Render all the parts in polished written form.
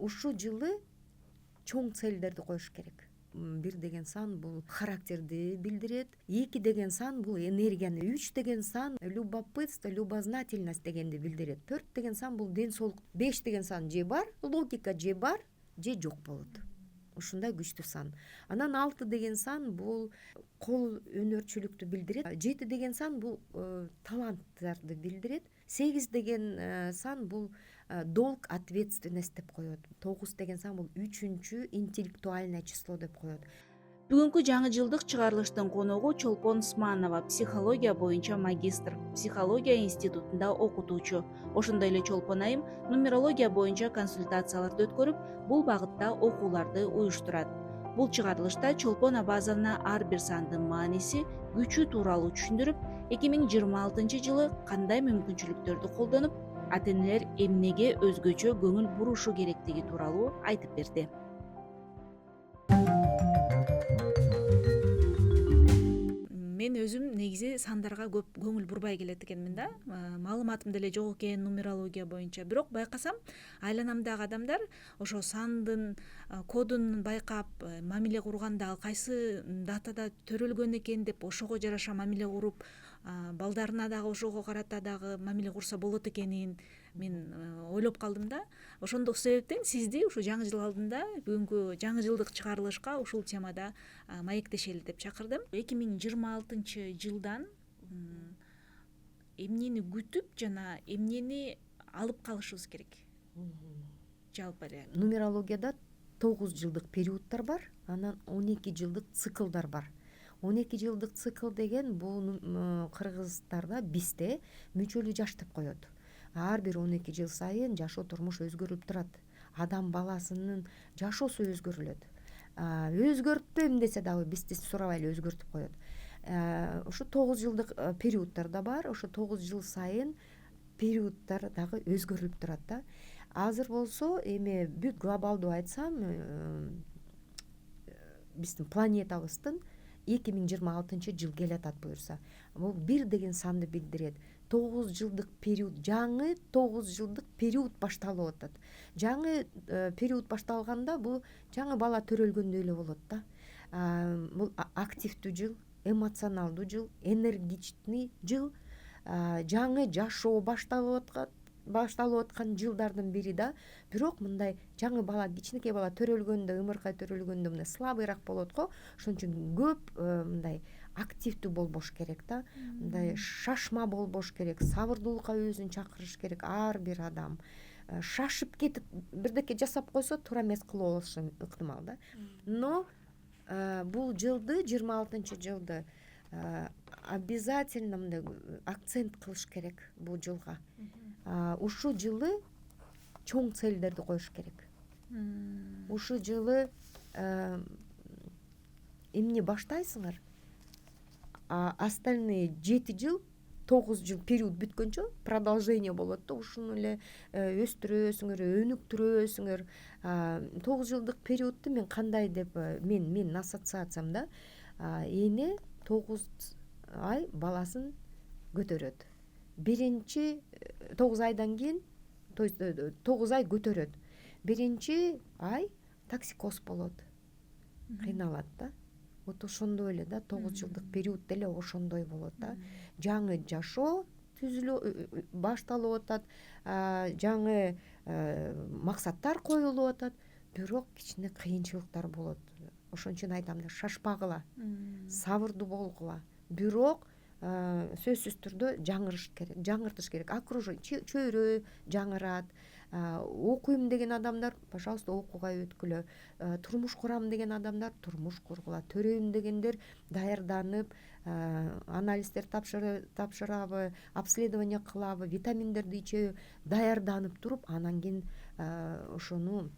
ушул жылы чоң целдерди коюш керек. 1 деген сан бул характерди билдирет, 2 деген сан бул энергияны, 3 деген сан любопытство, любознательность дегенди билдирет, 4 деген сан бул ден соолук, 5 деген сан же бар логика, же бар же жок болот. Ушундай күчтүү сан. Анан 6 деген сан бул кол өнөрчүлүктү билдирет, 7 деген сан бул таланттарды билдирет, 8 деген сан бул долг, ответственность деп коет, 9 деген сан бул 3-чү интеллектуальное число деп коет. Бүгүнкү жаңы жылдык чыгарылыштын коногу Чолпон Усманова, психология боюнча магистр, психология институтунда окутуучу. Ошондой эле Чолпон айым нумерология боюнча консультацияларды өткөрүп, бул багытта окууларды уюштурат. Бул чыгарылышта Чолпон Абазовна ар бир сандын мааниси, күчү тууралуу түшүндүрүп, 2026 жылы кандай мүмкүнчүлүктөрдү колдонуп, ата-энелер эмнеге өзгөчө көңүл бурушу керектиги тууралуу айтып берди. Мен өзүм негизи сандарга көп көңүл бурбай келет экенмин да. Маалыматым деле жок экен нумерология боюнча. Бирок байкасам, айланамдагы адамдар ошо сандын кодун байкап, мамиле курганда ал кайсы датада төрөлгөн экен деп ошого жараша мамиле куруп, балдарына дагы ошого карата дагы мамиле курса болот экенин мен ойлоп калдым да. Ошондук себептен сизди ушу жаңы жыл алдында бүгүнкү жаңы жылдык чыгарылышка ушул темада маектешели деп чакырдым. 2026 жылдан эмнени күтүп жана эмнени алып калышыбыз керек? Жалпы эле Нумерологияда 9 жылдык периодтор бар, анан 12 жылдык циклдар бар. 12 жылдык цикл деген бул кыргыздарда, бизде мүчөлүү жаш деп коет. Ар бир 12 жыл сайын жашоо турмуш өзгөрүп турат. Адам баласынын жашоосу өзгөрүлөт. Өзгөртпөйм десе дагы бизди сурабай эле өзгөртүп коет. Ошо 9 жылдык периодтор да бар. Ошо 9 жыл сайын периодтор дагы өзгөрүлүп турат да. Азыр болсо эми бүт глобалдуу айтсам, биздин планетабыздын 2026 жыл келатат буюрса. Бул 1 деген санды билдирет. 9 жылдык период, жаңы 9 жылдык период башталып атат. Жаңы период башталганда бул жаңы бала төрөлгөндөй эле болот да. Бул активдүү жыл, эмоционалдуу жыл, энергичный жыл, жаңы жашоо башталып аткан жылдардын бири да. Бирок мындай жаңы бала, кичинекей бала төрөлгөндө, ымыркай төрөлгөндө мындай слабыйраак болот го. Ошон үчүн көп мындай активдүү болбош керек да. Мындай шашма болбош керек, сабырдуулукка өзүн чакырыш керек. Ар бир адам шашып кетип бирдеке жасап койсо туура эмес кылып алышы ыктымал да. Но бул жылды, 26 жылды обязательно мындай акцент кылыш керек бул жылга. Ушул жылы чоң целдерди коюш керек. Ушул жылы эмне баштайсыңар? Остальные 7 жыл, 9 жыл период бүткөнчө продолжение болот да. Ушуну эле өстүрөсүңөр, өнүктүрөсүңөр. 9 жылдык периодду мен кандай деп мен ассоциациям да. Эне 9 ай баласын көтөрөт. Биринчи 9 айдан кийин, то есть 9 ай көтөрөт. Биринчи ай токсикоз болот. Кыйналат да. Вот ошондой эле да, 9 жылдык период деле ошондой болот да. Жаңы жашоо башталып атат, жаңы максаттар коюлуп атат, бирок кичине кыйынчылыктар болот. Ошон үчүн айтам да, шашпагыла, сабырдуу болгула. Бирок сөзсүз түрдө жаңыртыш керек. Чөйрө жаңырат. Окуйм деген адамдар, пожалуйста, окууга өткүлө. Турмуш курам деген адамдар турмуш кургула. Төрөйм дегендер даярданып, анализдер тапшырабы, обследование кылабы, витаминдерди ичеби, даярданып туруп, анан кийин ошону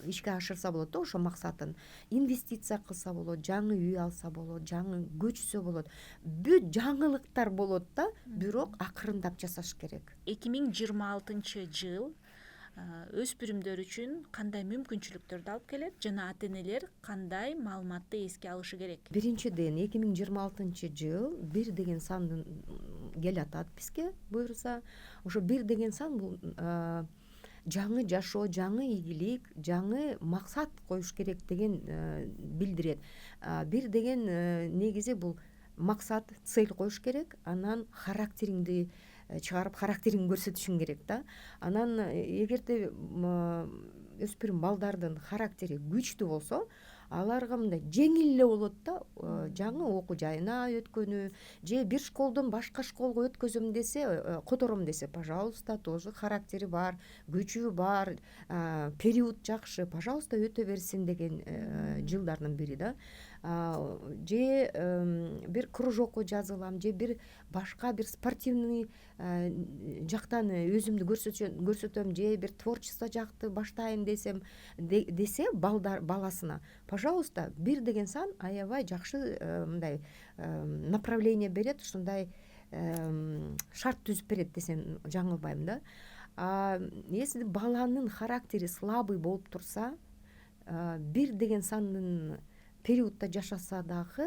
ишке ашырса болот да, ошо максатын. Инвестиция кылса болот, жаңы үй алса болот, жаңы көчсө болот. Бүт жаңылыктар болот да, бирок акырындап жасаш керек. 2026 жыл өспүрүмдөр үчүн кандай мүмкүнчүлүктөрдү алып келет жана ата-энелер кандай маалыматты эске алышы керек? Биринчиден 2026 жыл 1 деген сандын келатат бизге буюрса. Ошо 1 деген сан бул жаңы жашоо, жаңы ийгилик, жаңы максат коюш керек деген билдирет. Бир деген негизи бул максат, цель коюш керек, анан характериңди чыгарып характериңди көрсөтүшүң керек да. Анан эгерде өспүрүм балдардын характери күчтүү болсо, аларга мындай жеңил эле болот да, жаңы окуу жайына өткөнү же бир школдон башка школго өткөзөм десе, котором десе, пожалуйста, тоже характери бар, күчү бар, период жакшы, пожалуйста, өтө берсин деген жылдардын бири да. Же бир кружокко жазылам, же бир башка бир спортивный жактан өзүмдү көрсөтөм, же бир творчество жакты баштайын десе баласына, пожалуйста, бир деген сан аябай жакшы мындай направление берет, ушундай шарт түзүп берет десем жаңылбайм да. Если баланын характери слабый болуп турса, бир деген сандын периодто жашаса дагы,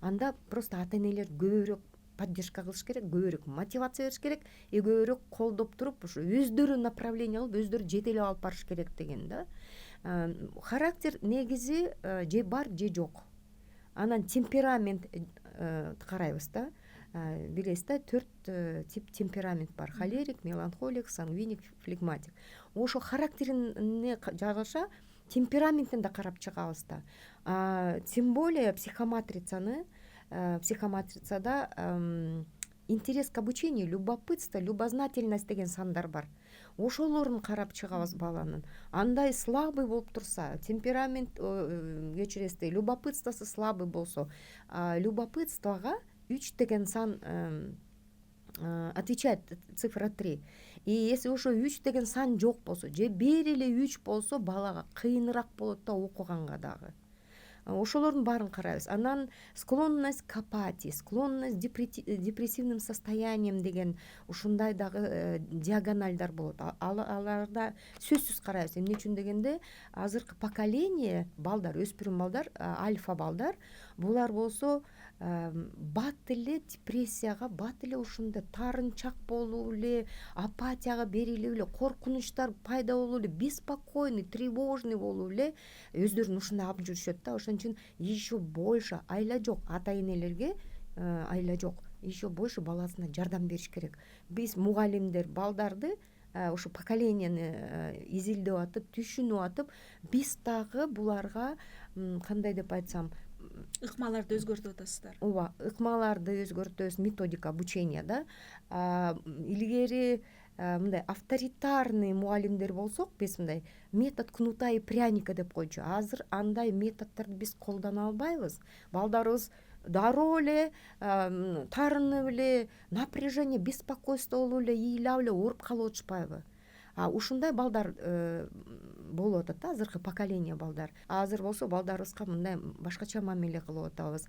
анда просто ата энелер көбүрөөк поддержка кылыш керек, көбүрөөк мотивация бериш керек, көбүрөөк колдоп туруп ушу өздөрү направление алып, өздөрү жетелеп алып барыш керек деген да. Характер негизи же бар, же жок. Анан темперамент карайбыз да. Билесиз да, 4 тип темперамент бар: холерик, меланхолик, сангвиник, флегматик. Ошо характерине жараша темпераментин да карап чыгабыз да. Тем более психоматрицада интерес к обучению, любопытство, любознательность деген сандар бар. Ошолорун карап чыгабыз баланын. Андай слабый болуп турса, темперамент, кечиресиз, любопытствосу слабый болсо, любопытствого 3 деген сан отвечает, цифра 3. И если ошо 3 деген сан жок болсо, же бир эле 3 болсо, балага кыйыныраак болот да окуганга дагы. Ошолордун баарын карайбыз. Анан склонность к апатии, склонность депрессивным состоянием деген ушундай дагы диагоналдар болот. Аларда сөзсүз карайбыз. Эмне үчүн дегенде, азыркы поколение балдар, өспүрүм балдар, альфа балдар, булар болсо бат эле депрессияга, бат эле ушундай таарынчак болуп эле, апатияга берилип эле, коркунучтар пайда болуп эле, беспокойный, тревожный болуп эле өздөрүн ушундай алып жүрүшөт да. Ошон үчүн еще больше, айла жок, ата энелерге айла жок, еще больше баласына жардам бериш керек. Биз мугалимдер балдарды ошо поколениени изилдеп атып, түшүнүп атып, биз дагы буларга кандай деп айтсам, ыкмаларды өзгөртүп атасыздар. Ооба, ыкмаларды өзгөртөбүз, методика обучения да. Илгери мындай авторитарный мугалимдер болсок, биз мындай метод кнута и пряника деп койчу. Азыр андай методдорду биз колдоно албайбыз. Балдарыбыз дароо эле таарынып эле, напряжение, беспокойство болуп эле, ыйлап эле ооруп калып атышпайбы? Ушундай балдар болуп атат да, азыркы поколение балдар. Азыр болсо балдарыбызга мындай башкача мамиле кылып атабыз.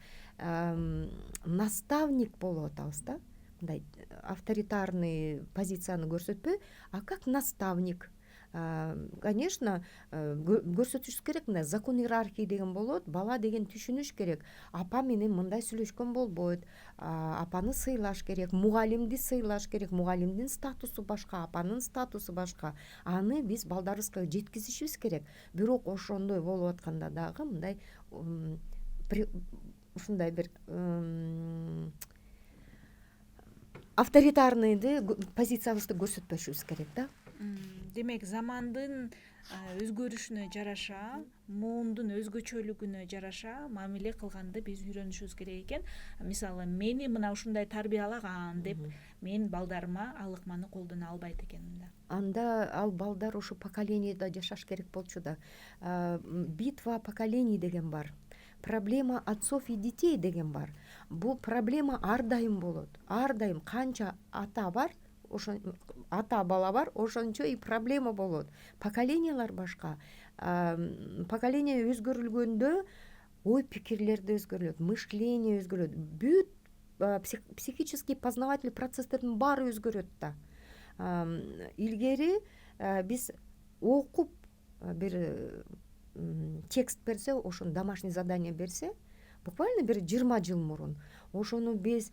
Наставник болуп атабыз да. Мындай авторитарный позицияны көрсөтпөй, как наставник. Конечно, көрсөтүш керек, мындай закон иерархии деген болот. Бала деген түшүнүш керек. Апа менен мындай сүйлөшкөн болбойт. Апаны сыйлаш керек, мугалимди сыйлаш керек. Мугалимдин статусу башка, апанын статусу башка. Аны биз балдарыбызга жеткизишибиз керек. Бирок ошондой болуп атканда дагы мындай ушундай бир авторитарныйды позициябызды көрсөтпөшүбүз керек да. Демек, замандын өзгөрүшүнө жараша, муундун өзгөчөлүгүнө жараша мамиле кылганды биз үйрөнүшүбүз керек экен. Мисалы, мени мына ушундай тарбиялаган деп мен балдарыма ал ыкманы колдоно албайт экенмин да. Анда ал балдар ушу поколениеде жашаш керек болчу да. Битва поколений деген бар. Проблема отцов и детей деген бар. Бул проблема ар дайым болот. Ар дайым канча ата бар, ата бала бар, ошончо и проблема болот. Поколениялар башка. Поколение өзгөрүлгөндө ой пикирлер да өзгөрүлөт, мышление өзгөрөт, бүт психический познавательный процесстердин баары өзгөрөт да. Илгери биз окуп бир текст берсе, ошону домашний задание берсе, буквально бир 20 жыл мурун ошону биз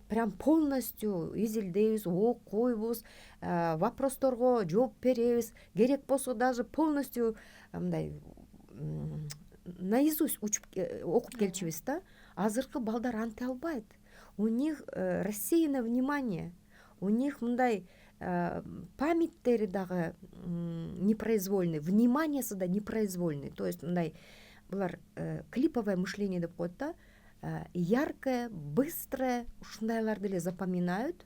прям полностью изилдейбиз, окуйбуз, вопросторго жооп беребиз, керек болсо даже полностью мындай наизусть окуп келчүбүз да. Азыркы балдар антый албайт. У них рассеянное внимание, у них мындай памяттери дагы непроизвольный, вниманиясы да непроизвольный. То есть мындай булар клиповое мышление деп коет да, яркое, быстрое, ушундайларды эле запоминают,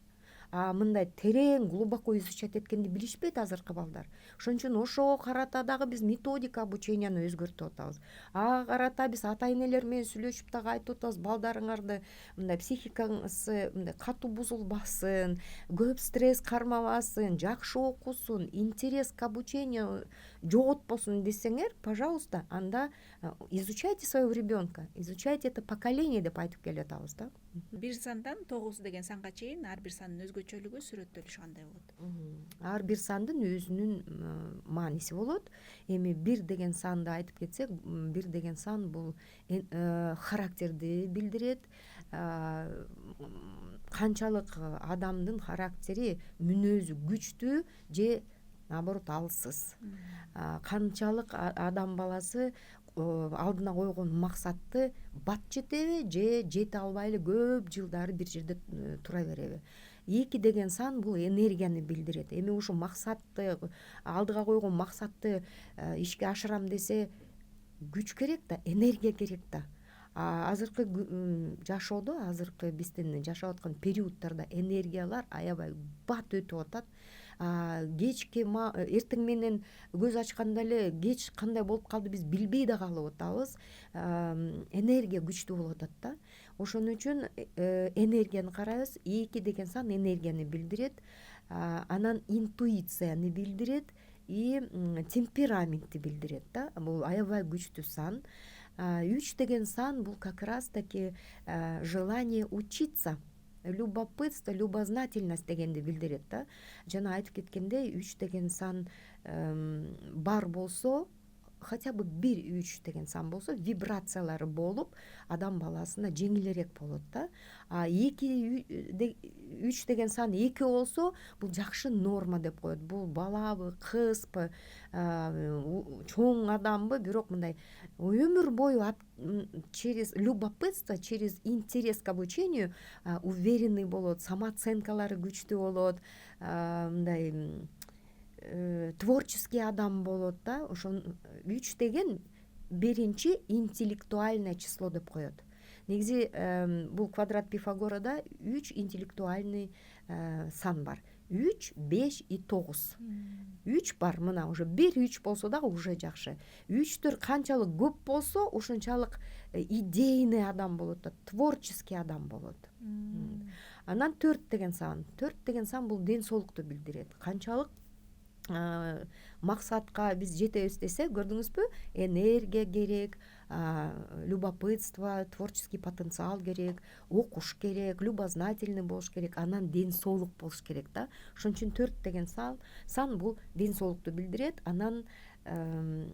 а мындай терең глубоко изучать эткенди билишпейт азыркы балдар. Ошон үчүн ошого карата дагы биз методика обученияны өзгөртүп атабыз. Ага карата биз ата энелер менен сүйлөшүп дагы айтып атабыз, балдарыңарды мындай психикаңызы мындай катуу бузулбасын, көп стресс кармабасын, жакшы окусун, интерес к обучению жоготпосун десеңер, пожалуйста, анда изучайте своего ребенка, изучайте это поколение деп айтып келип атабыз да. 1 сандан 9 деген санга чейин ар бир сандын өзгөчөлүгү сүрөттөлүшү кандай болот? Ар бир сандын өзүнүн мааниси болот. Эми 1 деген санды айтып кетсек, 1 деген сан бул характерди билдирет. Канчалык адамдын характери, мүнөзү күчтүү же наоборот алсыз. Канчалык адам баласы алдына койгон максатты бат жетеби же жете албай эле көп жылдары бир жерде тура береби. 2 деген сан бул энергияны билдирет. Эми ушу максатты, алдыга койгон максатты ишке ашырам десе, күч керек да, энергия керек да. Азыркы жашоодо, азыркы биздин жашап аткан периоддордо энергиялар аябай бат өтүп атат. Кечки эртең менен көз ачканда эле кеч кандай болуп калды биз билбей да калып атабыз. Энергия күчтүү болуп атат да. Ошон үчүн энергияны карайбыз. 2 деген сан энергияны билдирет, анан интуицияны билдирет и темпераментти билдирет да. Бул аябай күчтүү сан. 3 деген сан бул как раз таки желание учиться, любопытство, любознательность дегенди билдирет да. Жана айтып кеткендей, 3 деген сан бар болсо, хотя бы 1-3 деген сан болсо, вибрациялары болуп, адам баласына жеңилирээк болот да. 2-3 деген сан 2 болсо, бул жакшы норма деп коет. Бул балабы, кызбы, чоң адамбы, бирок мындай өмүр бою через любопытство, через интерес к обучению уверенный болот, самооценкалары күчтүү болот, мындай творческий адам болот да. Ошон 3 деген биринчи интеллектуальное число деп коет. Негизи бул квадрат Пифагорада 3 интеллектуальный сан бар. 3, 5 и 9. 3 бар, мына уже 1-3 болсо дагы уже жакшы. 3төр канчалык көп болсо, ошончалык идейный адам болот да, творческий адам болот. Анан 4 деген сан. 4 деген сан бул ден соолукту билдирет. Канчалык максатка биз жетебиз десе, көрдүңүзбү? Энергия керек, любопытство, творческий потенциал керек, окуш керек, любознательный болуш керек, анан ден соолук болуш керек да. Ошон үчүн 4 деген сан бул ден соолукту билдирет. Анан 4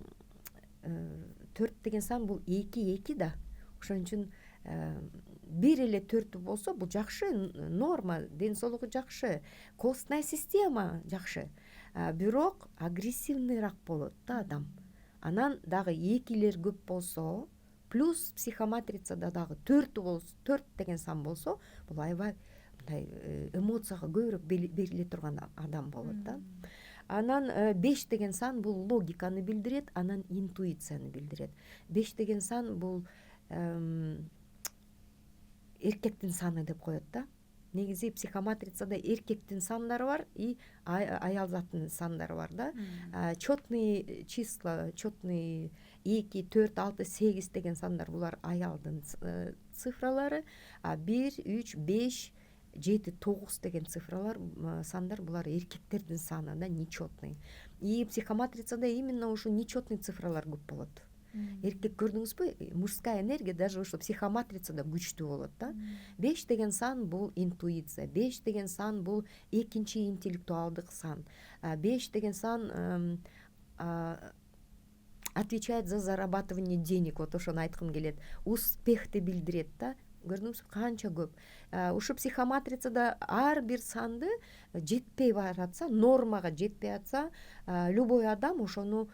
деген сан бул 2 да. Ошон үчүн 1 эле 4 болсо, бул жакшы норма, ден соолугу жакшы, костная система жакшы. Бирок агрессивныйраак болот да адам. Анан дагы 2лер көп болсо, плюс психоматрицада дагы 4 деген сан болсо, бул аябай мындай эмоцияга көбүрөөк бериле турган адам болот да. Анан 5 деген сан бул логиканы билдирет, анан интуицияны билдирет. 5 деген сан бул эркектин саны деп коет да. Негизи психоматрицада эркектин сандары бар и аял заттын сандары бар да. Четный числа, четный 2, 4, 6, 8 деген сандар булар аялдын цифралары, 1, 3, 5, 7, 9 деген цифралар, сандар булар эркектердин саны да, нечетный. И психоматрицада именно ушу нечетный цифралар көп болот. Эркек, көрдүңүзбү, мужская энергия даже ушу психоматрицада күчтүү болот да. 5 деген сан бул интуиция, 5 деген сан бул экинчи интеллектуалдык сан. 5 деген сан отвечает за зарабатывание денег, вот ошону айткым келет. Успехти билдирет да. көрдүңүзбү канча көп. Ушу психоматрицада ар бир санды жетпей баратса, нормага жетпей атса, любой адам ошону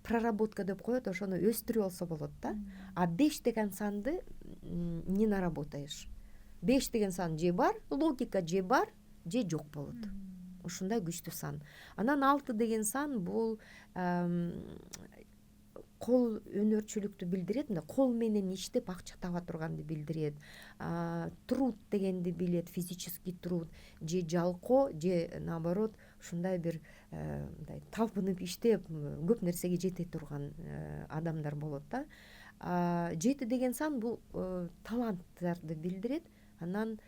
проработка деп коет, ошону өстүрүп алса болот да. А 5 деген санды не наработаешь. 5 деген сан же бар, логика же бар, же жок болот. Ушундай күчтүү сан. Анан 6 деген сан бул кол өнөрчүлүктү билдирет, мына кол менен иштеп акча таба турганды билдирет. Труд дегенди билет, физический труд, же жалкоо, же наоборот ушундай бир мындай талпынып иштеп көп нерсеге жете турган адамдар болот да. 7 деген сан бул таланттарды билдирет, анан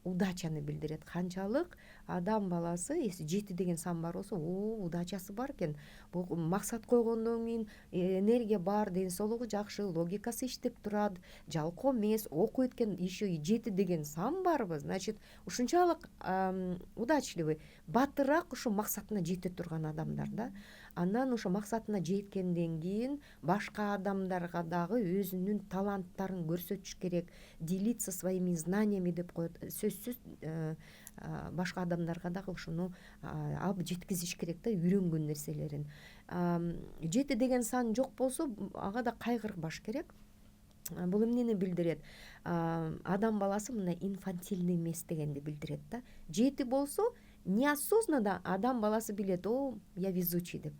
удачаны билдирет. Канчалык адам баласы, если 7 деген сан бар болсо, удачасы бар экен. Бул максат койгондон кийин энергия бар, ден соолугу жакшы, логикасы иштеп турат, жалкоо эмес, окуйт экен, еще 7 деген сан барбы, значит, ушунчалык удачливый, батыраак ушу максатына жете турган адамдар да. Анан ошо максатына жеткенден кийин башка адамдарга дагы өзүнүн таланттарын көрсөтүш керек, делиться своими знаниями деп коет. Сөзсүз башка адамдарга дагы ушуну алып жеткизиш керек да, үйрөнгөн нерселерин. 7 деген сан жок болсо, ага да кайгырбаш керек. Бул эмнени билдирет? Адам баласы мына инфантильный эмес дегенди билдирет да. 7 болсо, неосознанно адам баласы билет, я везучий деп.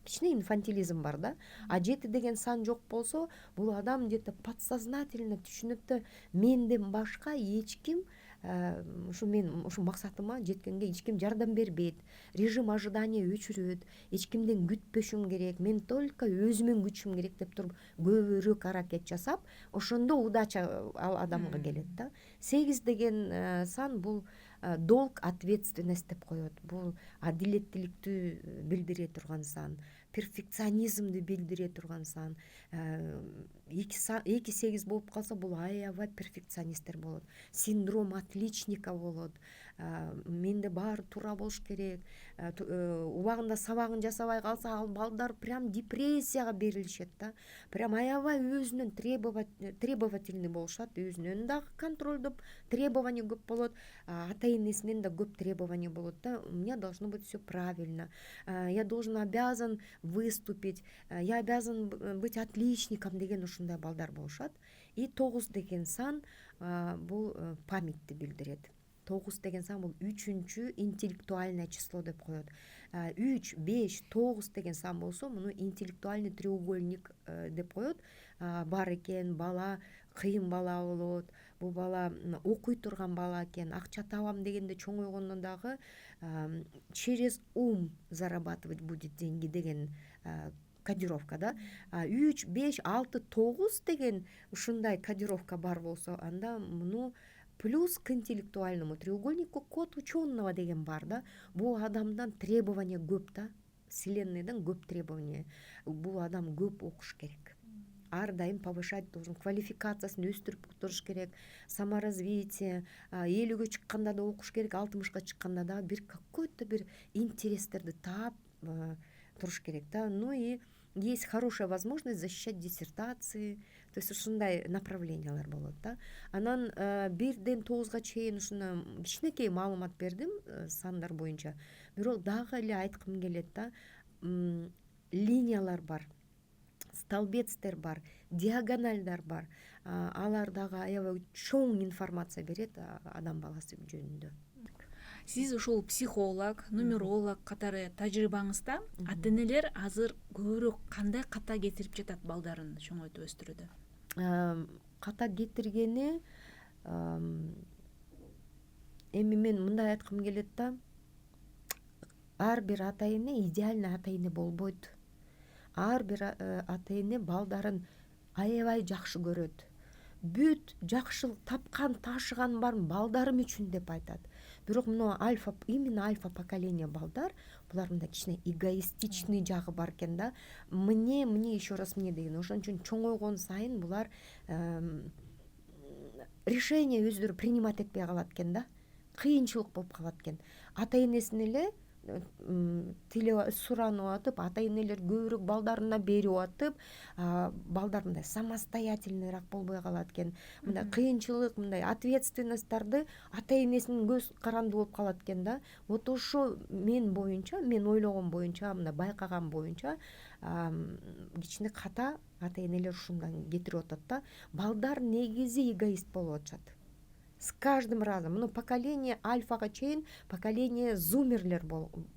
Кичине инфантилизм бар да. А 7 деген сан жок болсо, бул адам где-то подсознательно түшүнөт да, менден башка эч ким мен ушу максатыма жеткенге эч ким жардам бербейт, режим ожидания өчүрөт, эч кимден күтпөшүм керек, мен только өзүмөн күтүшүм керек деп туруп көбүрөөк аракет жасап, ошондо удача ал адамга келет да. 8 деген сан бул долг, ответственность деп коет. Бул адилеттүүлүктү билдире турган сан, перфекционизмди билдире турган сан. 2-8 болуп калса, бул аябай перфекционисттер болот. Синдром отличника болот. Менде баары туура болуш керек. Убагында сабагын жасабай калса, ал балдар прям депрессияга берилишет да. Прям аябай өзүнөн требовательный болушат, өзүнөн дагы контролдоп, требование көп болот, ата-энесинен да көп требование болот да. У меня должно быть все правильно. Я обязан выступить, я обязан быть отличником деген ушундай балдар болушат. И 9 деген сан бул памятти билдирет. 9 деген сан бул 3-чү интеллектуальное число деп коет. 3, 5, 9 деген сан болсо, муну интеллектуальный треугольник деп коет. Бар экен, бала кыйын бала болот. Бул бала окуй турган бала экен, акча табам дегенде чоңойгондо дагы через ум зарабатывать будет деньги деген кодировка да. 3, 5, 6, 9 деген ушундай кодировка бар болсо, анда муну плюс к интеллектуальному треугольнику код ученого деген бар да. Бул адамдан требование көп да. Вселенныйдан көп требование. Бул адам көп окуш керек. Ар дайым повышать должен, квалификациясын өстүрүп туруш керек, саморазвитие, 50-гө чыкканда да окуш керек, 60-ка чыкканда да бир какой-то бир интерестерди таап туруш керек да. Ну и есть хорошая возможность защищать диссертации, то есть ушундай направлениялар болот да. Анан 1-ден 9-га чейин ушуна кичинекей маалымат бердим сандар боюнча. Бирок дагы эле айткым келет да, линиялар бар, столбецтер бар, диагоналдар бар. Алар дагы аябай чоң информация берет адам баласы жөнүндө. Сиз ушул психолог, нумеролог катары тажрыйбаңызда ата-энелер азыр көбүрөөк кандай ката кетирип жатат балдарын чоңойтуп өстүрүүдө? Ката кетиргени, эми мен мындай айткым келет да, ар бир ата-эне идеальный ата-эне болбойт. Ар бир ата-эне балдарын аябай жакшы көрөт. Бүт жакшылык тапкан, ташыган барын балдарым үчүн деп айтат. Бирок именно альфа поколение балдар, булар мындай кичине эгоистичный жагы бар экен да. Мне еще раз мне деген. Ошон үчүн чоңойгон сайын булар решение өздөрү принимать этпей калат экен да. Кыйынчылык болуп калат экен. Ата-энесин эле суранып атып, ата энелер көбүрөөк балдарына берип атып, балдар мындай самостоятельныйраак болбой калат экен. Мындай кыйынчылык, мындай ответственностьтарды ата энесинин көз каранды болуп калат экен да. Вот ошо мен ойлогон боюнча, мындай байкаган боюнча кичине ката ата энелер ушундан кетирип атат да. Балдар негизи эгоист болуп атышат. С каждым разом, поколение альфага чейин поколение зумерлер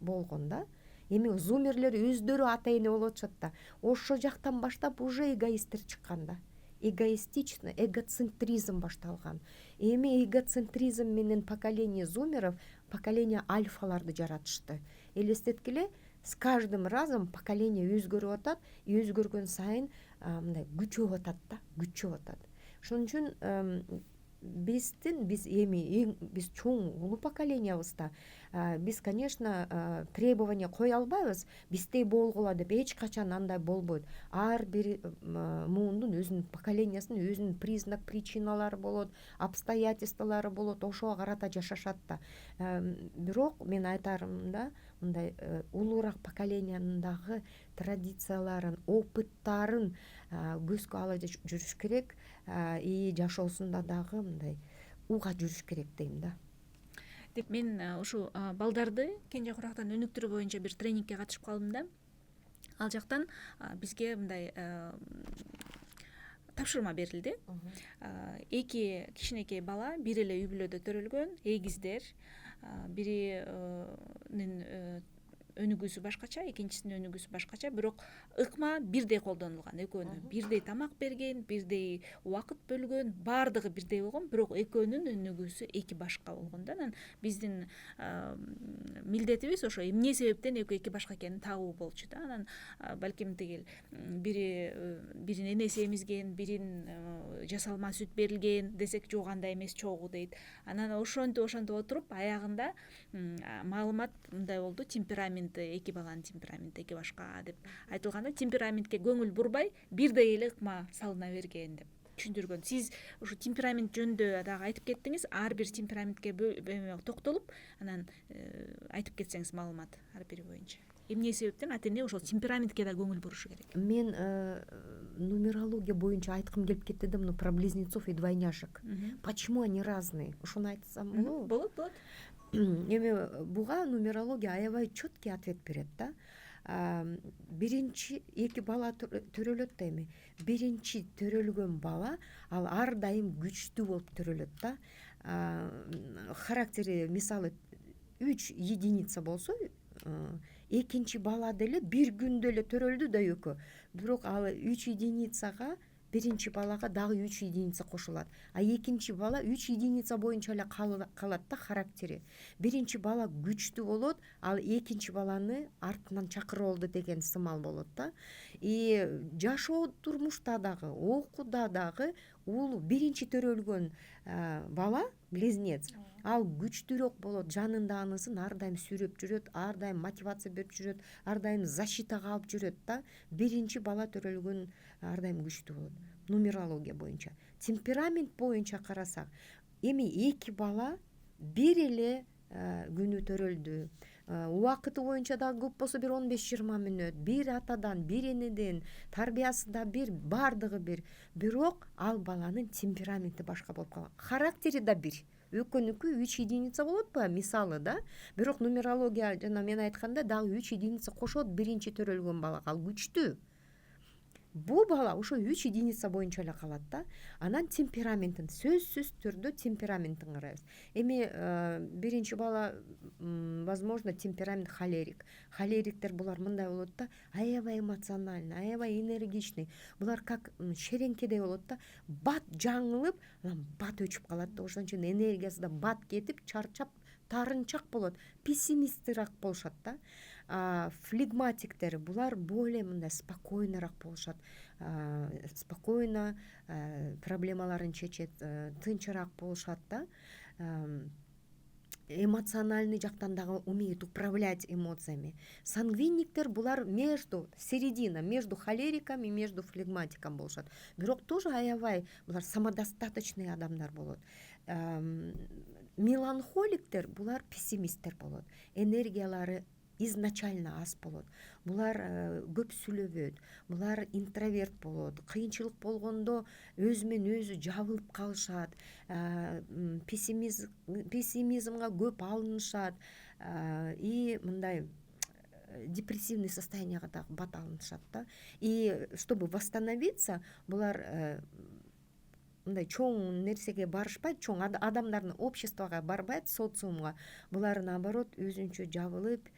болгон да. Эми зумерлер өздөрү ата эне болуп атышат да. Ошо жактан баштап уже эгоисттер чыккан да. Эгоистично, эгоцентризм башталган. Эми эгоцентризм менен поколение зумеров поколение альфаларды жаратышты. Элестеткиле, с каждым разом поколение өзгөрүп атат, өзгөргөн сайын мындай күчөп атат да, күчөп атат. Ошон үчүн биз чоң улуу поколениябыз да. Биз, конечно, требование кое албайбыз, биздей болгула деп. Эч качан андай болбойт. Ар бир муундун өзүнүн поколениясынын өзүнүн признак причиналары болот, обстоятельстволору болот, ошого карата жашашат да. Бирок мен айтарым да, мындай улуураак поколениянын дагы традицияларын, опыттарын көзгө ала жүрүш керек, и жашоосунда дагы мындай уга жүрүш керек дейм да. Деп мен ушу балдарды кенже курактан өнүктүрүү боюнча бир тренингке катышып калдым да. Ал жактан бизге мындай тапшырма берилди. 2 кичинекей бала бир эле үй бүлөдө төрөлгөн, эгиздер. Биринин өнүгүүсү башкача, экинчисинин өнүгүүсү башкача, бирок ыкма бирдей колдонулган. Экөөнү бирдей тамак берген, бирдей убакыт бөлгөн, баардыгы бирдей болгон, бирок экөөнүн өнүгүүсү эки башка болгон да. Анан биздин милдетибиз ошо эмне себептен эки башка экенин табуу болчу да. Анан балким тигил бирин энеси эмизген, бирин жасалма сүт берилген десек, жок андай эмес, чогуу дейт. Анан ошентип отуруп аягында маалымат мындай болду: темперамент, эки баланын темпераменти эки башка деп айтылганда, темпераментке көңүл бурбай бирдей эле ыкма салына берген деп түшүндүргөн. Сиз ушу темперамент жөнүндө дагы айтып кеттиңиз. Ар бир темпераментке токтолуп, анан айтып кетсеңиз маалымат ар бири боюнча. Эмне себептен ата эне ошол темпераментке да көңүл бурушу керек? Мен нумерология боюнча айткым келип кетти да, про близнецов и двойняшек. Почему они разные? Ошону айтсам болобу? Болот. Эми буга нумерология аябай четкий ответ берет да. Биринчи эки бала төрөлөт да, эми биринчи төрөлгөн бала ал ар дайым күчтүү болуп төрөлөт да. Характери мисалы 3 единица болсо, экинчи бала деле бир күндө эле төрөлдү да экөө. Бирок ал 3 единицага биринчи балага дагы 3 единица кошулат. А экинчи бала 3 единица боюнча эле калат да характери. Биринчи бала күчтүү болот, ал экинчи баланы артынан чакырып алды деген сымал болот да. И жашоо турмушта дагы, окууда дагы биринчи төрөлгөн бала, близнец, ал күчтүүрөөк болот. Жанында анысын ар дайым сүйрөп жүрөт, ар дайым мотивация берип жүрөт, ар дайым защитага алып жүрөт да. Биринчи бала төрөлгөн ар дайым күчтүү болот. Нумерология боюнча. Темперамент боюнча карасак, эми эки бала бир эле күнү төрөлдү. Убакыты боюнча дагы көп болсо бир 15-20 мүнөт, бир атадан, бир энеден, тарбиясы да бир, баардыгы бир. Бирок ал баланын темпераменти башка болуп калган. Характери да бир. Экөөнүкү 3 единица болотпу мисалы да. Бирок нумерология жана мен айтканда дагы 3 единица кошот биринчи төрөлгөн балага, ал күчтүү. Бул бала ошо 3 единица боюнча эле калат да. Анан темпераментин, сөзсүз түрдө темпераментин карайбыз. Эми биринчи бала возможно темперамент холерик. Холериктер булар мындай болот да, аябай эмоциональный, аябай энергичный. Булар как шереңкедей болот да, бат жаңылып, анан бат өчүп калат да. Ошон үчүн энергиясы да бат кетип, чарчап, тарынчак болот, пессимисттирак болушат да. Флегматиктер булар более мындай спокойныраак болушат, спокойно проблемаларын чечет, тынчыраак болушат да. Эмоциональный жактан дагы умеют управлять эмоциями. Сангвиниктер булар середина между холериком и между флегматиком болушат. Бирок тоже аябай булар самодостаточный адамдар болот. Меланхоликтер булар пессимисттер болот. Энергиялары изначально аз болот. Булар көп сүйлөбөйт, булар интроверт болот, кыйынчылык болгондо өзү менен өзү жабылып калышат, пессимизмге көп алынышат и мындай депрессивный состоянияга дагы бата алышат да. И чтобы восстановиться, булар мындай чоң нерсеге барышпайт, чоң адамдардын обществого барбайт, социумга. Булар наоборот өзүнчө жабылып,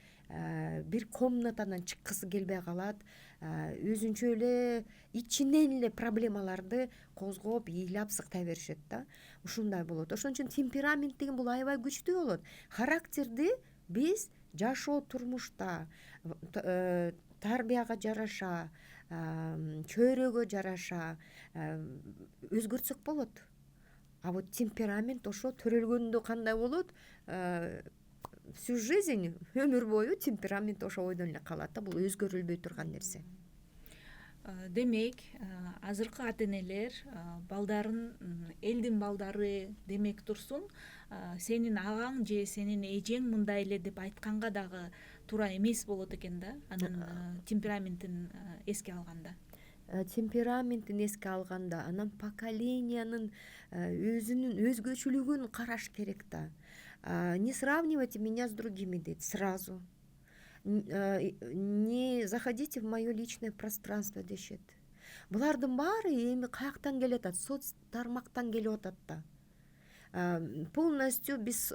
бир комнатадан чыккысы келбей калат, өзүнчө эле ичинен эле проблемаларды козгоп, ыйлап сыктай беришет да. Ушундай болот. Ошон үчүн темперамент деген бул аябай күчтүү болот. Характерди биз жашоо турмушта тарбияга жараша, чөйрөгө жараша өзгөртсөк болот. А вот темперамент ошо төрөлгөндө кандай болот? Всю жизнь, өмүр бою темперамент ошо бойдон эле калат да. Бул өзгөрүлбөй турган нерсе. Демек, азыркы ата энелер балдарын элдин балдары демек турсун, сенин агаң же сенин эжең мындай эле деп айтканга дагы туура эмес болот экен да, анын темпераментин эске алганда. Темпераментин эске алганда, анан поколениянын өзүнүн өзгөчөлүгүн караш керек да. Не сравнивайте меня с другими дейт сразу. Не заходите в мое личное пространство дешет. Булардын баары эми каяктан келип атат? Соц тармактан келип атат да. Полностью биз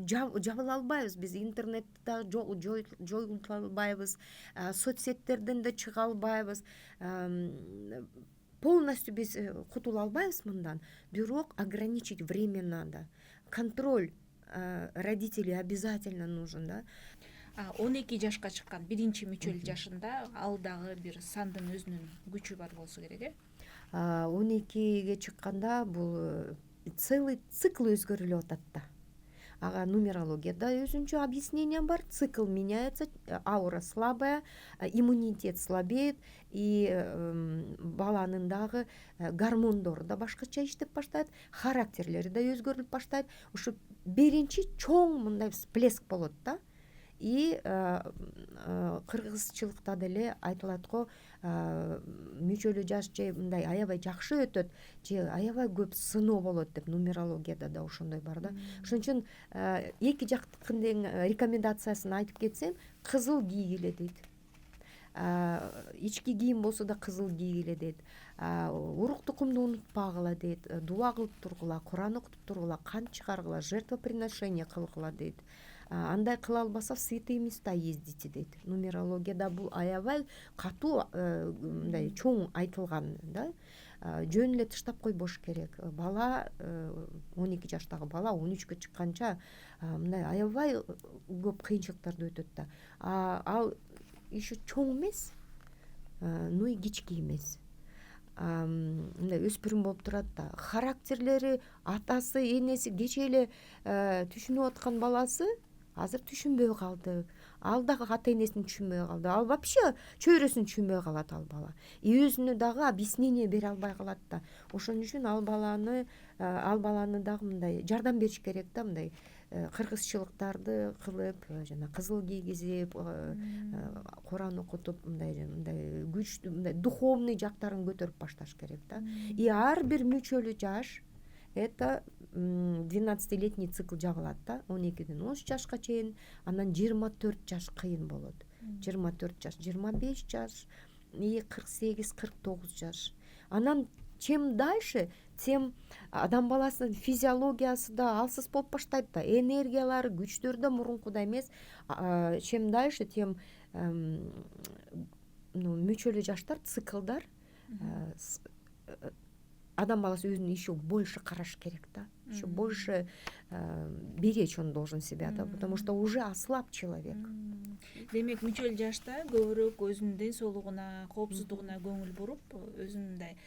жабыла албайбыз, биз интернетте жоюлта албайбыз, соцсеттерден да чыга албайбыз, полностью биз кутула албайбыз мындан. Бирок ограничить время надо. Контроль родителей обязательно нужен да. 12 жашка чыккан биринчи мүчөл жашында ал дагы бир сандын өзүнүн күчү бар болсо керек, 12ге чыкканда бул целый цикл өзгөрүлүп атат да. Ага нумерологияда өзүнчө объяснение бар. Цикл меняется, аура слабая, иммунитет слабеет, и баланын дагы гормондору да башкача иштеп баштайт, характерлери да өзгөрүлүп баштайт. Ушу биринчи чоң мындай всплеск болот да. И кыргызчылыкта деле айтылат го, мүчөлүү жаш же мындай аябай жакшы өтөт, же аябай көп сыноо болот деп, нумерологияда да ошондой бар да. Ошон үчүн эки жактыкын рекомендациясын айтып кетсем, кызыл кийгиле дейт. Ички кийим болсо да кызыл кийгиле дейт. Урук тукумду унутпагыла дейт. Дуа кылып тургула, Куран окутуп тургула, кант чыгаргыла, жертвоприношение кылгыла дейт. Андай кыла албаса в святые места ездите дейт. Нумерологияда бул аябай катуу мындай чоң айтылган да. Жөн эле таштап койбош керек. Бала 12 жаштагы бала 13кө чыкканча мындай аябай көп кыйынчылыктарды өтөт да. Ал еще чоң эмес, ну и кички эмес. Мындай өспүрүм болуп турат да. Характерлери, атасы, энеси кече эле түшүнүп аткан баласы азыр түшүнбөй калды. Ал дагы ата энесин түшүнбөй калды. Ал вообще чөйрөсүн түшүнбөй калат ал бала. И өзүнө дагы объяснение бере албай калат да. Ошон үчүн ал баланы дагы мындай жардам бериш керек да, мындай кыргызчылыктарды кылып, жана кызыл кийгизип, Куран окутуп, мындай күчтүү, мындай духовный жактарын көтөрүп башташ керек да. И ар бир мүчөлүү жаш это 12-летний цикл жабылат да, 12ден 13 жашка чейин, анан 24 жаш кыйын болот. 24 жаш, 25 жаш и 48-49 жаш. Анан чем дальше, тем адам баласынын физиологиясы да алсыз болуп баштайт да, энергиялары, күчтөрү да мурункудай эмес. Чем дальше, тем мүчөлүү жаштар, циклдар, адам баласы өзүнө еще больше караш керек да, еще больше беречь он должен себя, да, потому что уже ослаб человек. Демек мүчөл жашта көбүрөөк өзүнүн ден соолугуна, коопсуздугуна көңүл буруп, өзүнүн мындай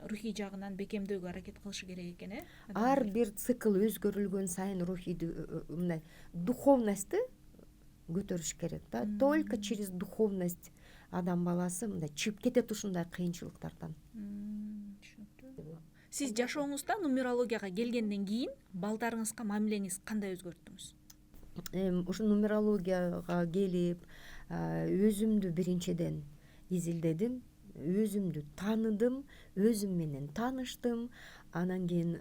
рухий жагынан бекемдөөгө аракет кылышы керек экен, Ар бир цикл өзгөрүлгөн сайын рухийди мындай духовностьты көтөрүш керек да. Только через духовность адам баласы мындай чыгып кетет ушундай кыйынчылыктардан. Сиз жашооңузда нумерологияга келгенден кийин балдарыңызга мамилеңиз кандай өзгөрттүңүз? ушу нумерологияга келип өзүмдү биринчиден изилдедим, өзүмдү тааныдым, өзүм менен тааныштым. Анан кийин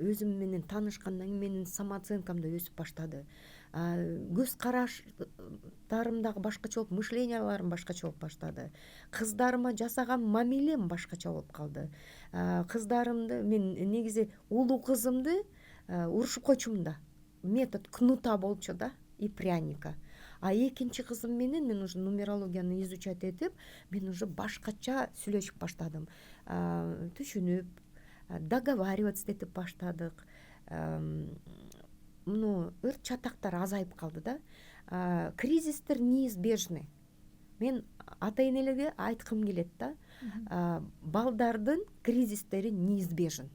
өзүм менен таанышкандан кийин менин самооценкам да өсүп баштады. Көз караштарым дагы башкача болуп, мышленияларым башкача болуп баштады. Кыздарыма жасаган мамилем башкача болуп калды. Кыздарымды мен негизи улуу кызымды урушуп койчумун да. Метод кнута болчу да, и пряника. А экинчи кызым менен мен уже нумерологияны изучать этип, мен уже башкача сүйлөшүп баштадым. Түшүнүп, договариваться этип баштадык. Муну ырт чатактар азайып калды да. Кризистер неизбежны. Мен ата энелерге айткым келет да, балдардын кризистери неизбежен.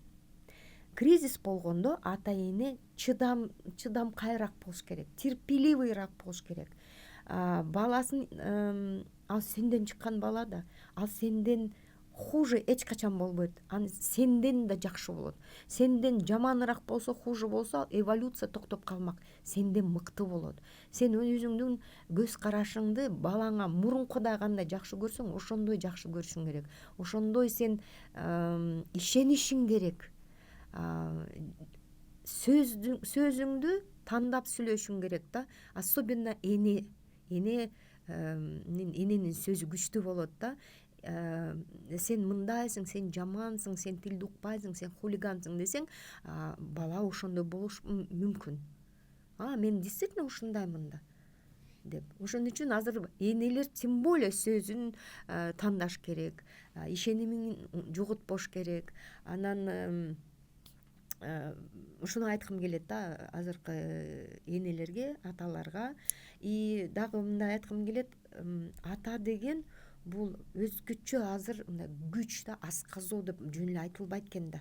Кризис болгондо ата эне чыдамкайраак болуш керек, терпеливыйраак болуш керек. Баласын ал сенден чыккан бала да, ал сенден хуже эч качан болбойт. Аны сенден да жакшы болот. Сенден жаманыраак болсо, хуже болсо, эволюция токтоп калмак. Сенден мыкты болот. Сен өзүңдүн көз карашыңды балаңа мурункудай кандай жакшы көрсөң, ошондой жакшы көрүшүң керек. Ошондой сен ишенишиң керек. Сөзүңдү тандап сүйлөшүң керек да. Особенно эненин сөзү күчтүү болот да. Сен мындайсың, сен жамансың, сен тилди укпайсың, сен хулигансың десең, бала ошондой болуш мүмкүн. Мен действительно ушундаймын да деп. Ошон үчүн азыр энелер тем более сөзүн тандаш керек, ишенимин жоготпош керек. Анан ушуну айткым келет да азыркы энелерге, аталарга. И дагы мындай айткым келет, ата деген бул өзгөчө азыр мындай күч да, асказоо деп жөн эле айтылбайт экен да.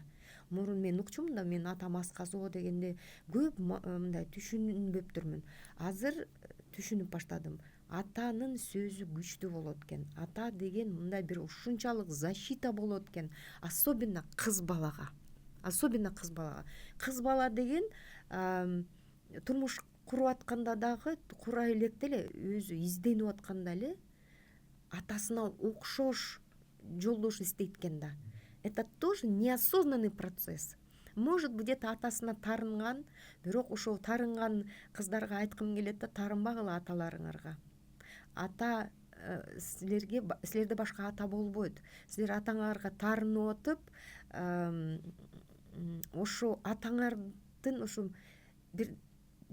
Мурун мен укчумун да, менин атам асказоо дегенде көп мындай түшүнбөптүрмүн. Азыр түшүнүп баштадым. Атанын сөзү күчтүү болот экен. Ата деген мындай бир ушунчалык защита болот экен, особенно кыз балага. Кыз бала деген турмуш куруп атканда дагы, кура электе эле өзү изденип атканда эле атасына окшош жолдош издейт экен да. Это тоже неосознанный процесс. Может, где-то атасына тарынган, бирок ошол тарынган кыздарга айткым келет да, тарынбагыла аталарыңарга. Ата силерде башка ата болбойт. Силер атаңарга тарынып отуп, ошо атаңардын ошо бир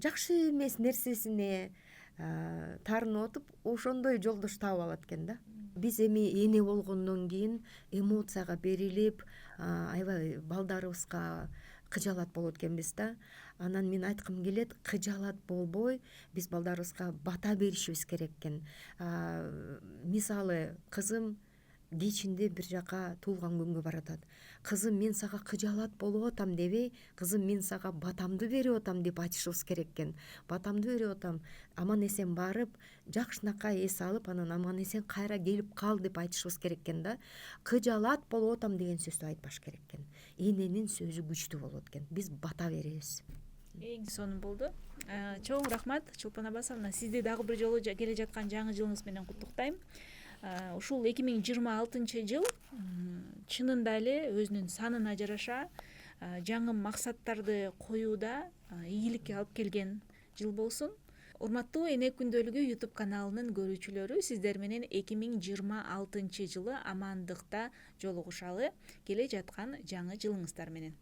жакшы эмес нерсесине тарынып отуп, ошондой жолдош таап алат экен да. Биз эми эне болгондон кийин эмоцияга берилип, аябай балдарыбызга кыжаалат болот экенбиз да. Анан мен айткым келет, кыжаалат болбой, биз балдарыбызга бата беришибиз керек экен. Мисалы, кызым кечинде бир жака туулган күнгө баратат. Кызым, мен сага кыжаалат болуп атам дебей, кызым, мен сага батамды берип атам деп айтышыбыз керек экен. Батамды берип атам, аман эсен барып, жакшынакай эс алып, анан аман эсен кайра келип кал деп айтышыбыз керек экен да. Кыжаалат болуп атам деген сөздү айтпаш керек экен. Эненин сөзү күчтүү болот экен. Биз бата беребиз. Эң сонун болду. Чоң рахмат Чолпон Аббасовна. Сизди дагы бир жолу келе жаткан жаңы жылыңыз менен куттуктайм. Ушул 2026 жыл чынында эле өзүнүн санына жараша жаңы максаттарды коюуда ийгиликке алып келген жыл болсун. Урматтуу Эне күндөлүгү YouTube каналынын көрүүчүлөрү, сиздер менен 2026 жылы амандыкта жолугушалы, келе жаткан жаңы жылыңыздар менен.